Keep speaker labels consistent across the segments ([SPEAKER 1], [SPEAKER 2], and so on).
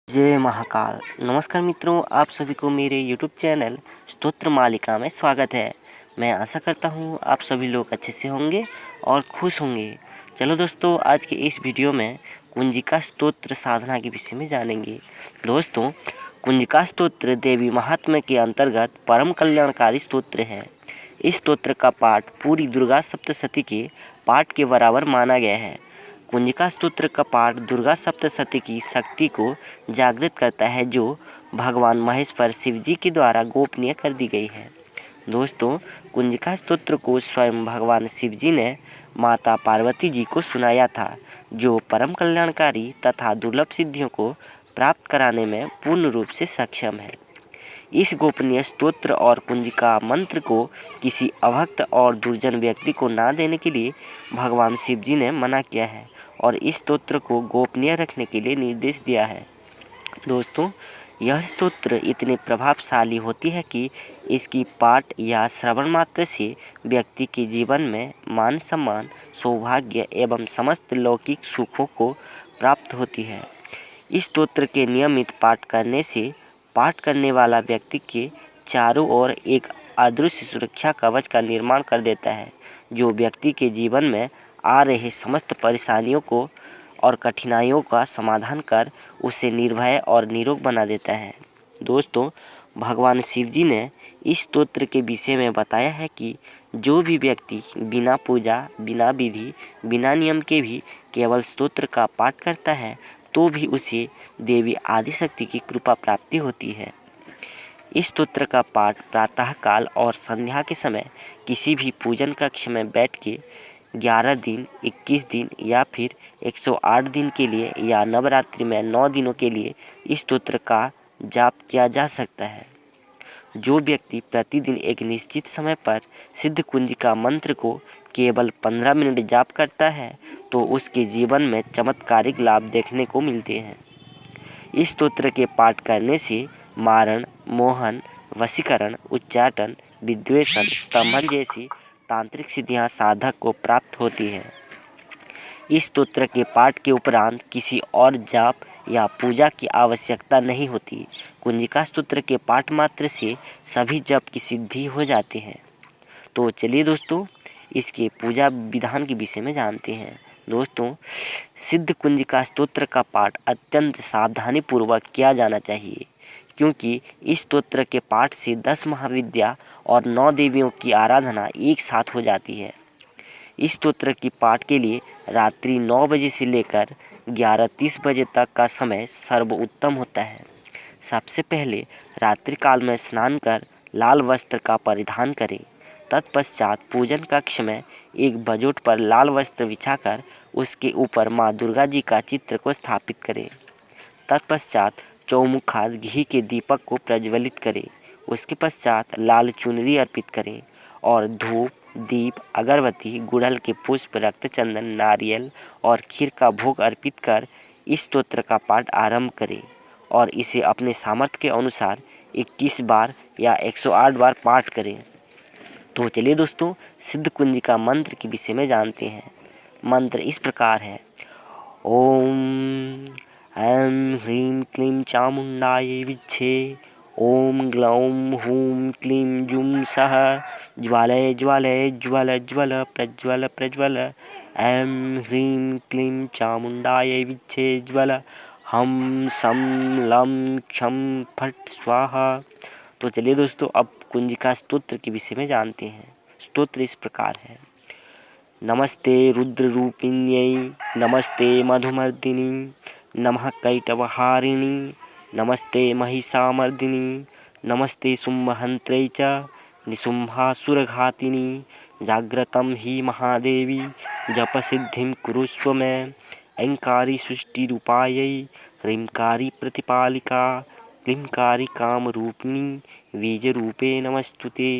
[SPEAKER 1] जय महाकाल। नमस्कार मित्रों, आप सभी को मेरे YouTube चैनल स्तोत्र मालिका में स्वागत है। मैं आशा करता हूँ आप सभी लोग अच्छे से होंगे और खुश होंगे। चलो दोस्तों, आज के इस वीडियो में कुंजिका स्तोत्र साधना के विषय में जानेंगे। दोस्तों, कुंजिका स्तोत्र देवी महात्म्य के अंतर्गत परम कल्याणकारी स्तोत्र है। इस स्तोत्र का पाठ पूरी दुर्गा सप्तशती के पाठ के बराबर माना गया है। कुंजिका स्तोत्र का पाठ दुर्गा सप्तशती की शक्ति को जागृत करता है, जो भगवान महेश्वर शिव जी के द्वारा गोपनीय कर दी गई है। दोस्तों, कुंजिका स्तोत्र को स्वयं भगवान शिव जी ने माता पार्वती जी को सुनाया था, जो परम कल्याणकारी तथा दुर्लभ सिद्धियों को प्राप्त कराने में पूर्ण रूप से सक्षम है। इस गोपनीय स्तोत्र और कुंजिका मंत्र को किसी अभक्त और दुर्जन व्यक्ति को ना देने के लिए भगवान शिव जी ने मना किया है और इस स्तोत्र को गोपनीय रखने के लिए निर्देश दिया है। दोस्तों, यह स्तोत्र इतनी प्रभावशाली होती है कि इसकी पाठ या श्रवण मात्र से व्यक्ति के जीवन में मान सम्मान, सौभाग्य एवं समस्त लौकिक सुखों को प्राप्त होती है। इस स्तोत्र के नियमित पाठ करने से पाठ करने वाला व्यक्ति के चारों ओर एक अदृश्य सुरक्षा कवच का निर्माण कर देता है, जो व्यक्ति के जीवन में आ रहे समस्त परेशानियों को और कठिनाइयों का समाधान कर उसे निर्भय और निरोग बना देता है। दोस्तों, भगवान शिव जी ने इस स्तोत्र के विषय में बताया है कि जो भी व्यक्ति बिना पूजा, बिना विधि, बिना नियम के भी केवल स्तोत्र का पाठ करता है, तो भी उसे देवी आदिशक्ति की कृपा प्राप्ति होती है। इस स्तोत्र का पाठ प्रातः काल और संध्या के समय किसी भी पूजन कक्ष में बैठ के 11 दिन, 21 दिन या फिर 108 दिन के लिए या नवरात्रि में 9 दिनों के लिए इस स्तोत्र का जाप किया जा सकता है। जो व्यक्ति प्रतिदिन एक निश्चित समय पर सिद्ध कुंजिका मंत्र को केवल 15 मिनट जाप करता है, तो उसके जीवन में चमत्कारिक लाभ देखने को मिलते हैं। इस स्तोत्र के पाठ करने से मारण, मोहन, वशीकरण, उच्चाटन, विद्वेषण, स्तंभन जैसी तांत्रिक सिद्धियां साधक को प्राप्त होती हैं। इस स्तोत्र के पाठ के उपरांत किसी और जाप या पूजा की आवश्यकता नहीं होती। कुंजिका स्तोत्र के पाठ मात्र से सभी जप की सिद्धि हो जाती है। तो चलिए दोस्तों, इसके पूजा विधान के विषय में जानते हैं। दोस्तों, सिद्ध कुंजिका स्तोत्र का पाठ अत्यंत सावधानी पूर्वक किया जाना चाहिए, क्योंकि इस स्तोत्र के पाठ से 10 महाविद्या और 9 देवियों की आराधना एक साथ हो जाती है। इस स्तोत्र की पाठ के लिए रात्रि 9 बजे से लेकर 11:30 बजे तक का समय सर्वोत्तम होता है। सबसे पहले रात्रि काल में स्नान कर लाल वस्त्र का परिधान करें। तत्पश्चात पूजन कक्ष में एक बजोट पर लाल वस्त्र बिछाकर उसके ऊपर माँ दुर्गा जी का चित्र को स्थापित करें। तत्पश्चात चौमुखा घी के दीपक को प्रज्वलित करें। उसके पश्चात लाल चुनरी अर्पित करें और धूप, दीप, अगरबत्ती, गुड़हल के पुष्प, रक्त चंदन, नारियल और खीर का भोग अर्पित कर इस स्तोत्र का पाठ आरंभ करें और इसे अपने सामर्थ्य के अनुसार 21 बार या 108 बार पाठ करें। तो चलिए दोस्तों, सिद्ध कुंजिका मंत्र के विषय में जानते हैं। मंत्र इस प्रकार है। ओम ऐं ह्रीं क्लीं चामुंडायै विद्महे। ओम ग्लौं हूं क्लीं जुं सः ज्वालय ज्वालय ज्वल ज्वल प्रज्वल प्रज्वल। ऐं ह्रीं क्लीं चामुंडायै विद्महे ज्वल हम सं लं क्षं फट् स्वाहा। तो चलिए दोस्तों, अब कुंजिका स्तोत्र के विषय में जानते हैं। स्तोत्र इस प्रकार है। नमस्ते रुद्ररूपिण्यै, नमस्ते मधुमर्दिनी, नमः कैटवहारिणी, नमस्ते महिषामर्दिनी, नमस्ते शुम्भहन्त्रै च निशुम्भासुरघातिनी। जाग्रतं हि महादेवी जपसिद्धिं कुरुष्व मे। ऐंकारी सृष्टिरूपायै, ह्रींकारी प्रतिपालिका, क्लींकारी कामरूपिणी, बीजरूपे नमस्तुते।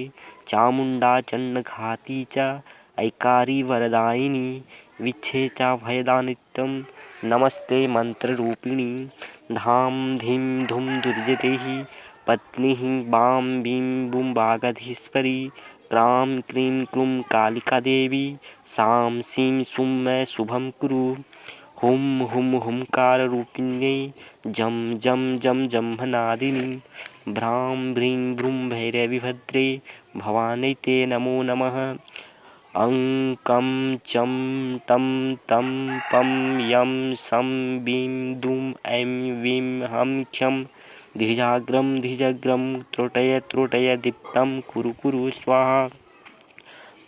[SPEAKER 1] चामुंडा चण्डघाती च ऐकारी वरदायिनी, विच्छे च भयदानित्यं। नमस्ते मंत्ररूपिणी, धाम धीं धूम दुर्जटेहि पत्नी बां बीं बुं वागधीश्वरी। क्रां क्रीं क्रूं कालिका देवी, सां सीं सुं मे शुभं कुरु। हुम हुम हुंकार रूपिण्यै जम जम जम जम्भनादिनी भ्रां भ्रीं भ्रूं भैरवीभद्रे भवानै ते नमो नमः। अं कं चं टं तं पं यं सं बीं दूं ऐं वीं हं ख्यं धिजाग्रं धिजग्रं त्रोटय त्रोटय दीप्तं कुरु कुरु स्वाहा।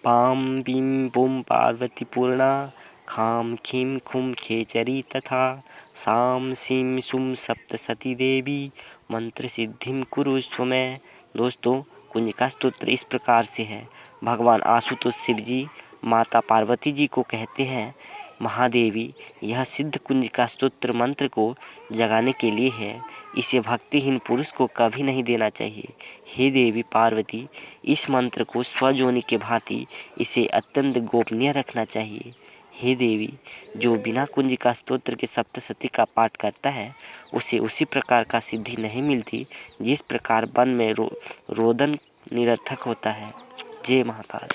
[SPEAKER 1] पां पीं पुं पार्वती पूर्णा खां खीं खुं खेचरी तथा सां सीं सुं सप्तसती देवी मंत्र सिद्धिं कुरु स्वमे। दोस्तों, कुंजिका स्तोत्र इस प्रकार से है। भगवान आशुतोष शिव जी माता पार्वती जी को कहते हैं, महादेवी, यह सिद्ध कुंजिका स्तोत्र मंत्र को जगाने के लिए है। इसे भक्तिहीन पुरुष को कभी नहीं देना चाहिए। हे देवी पार्वती, इस मंत्र को स्वजोनि के भांति इसे अत्यंत गोपनीय रखना चाहिए। हे देवी, जो बिना कुंजिका स्तोत्र के सप्तशती का पाठ करता है उसे उसी प्रकार का सिद्धि नहीं मिलती जिस प्रकार वन में रोदन निरर्थक होता है। जय महाकाल।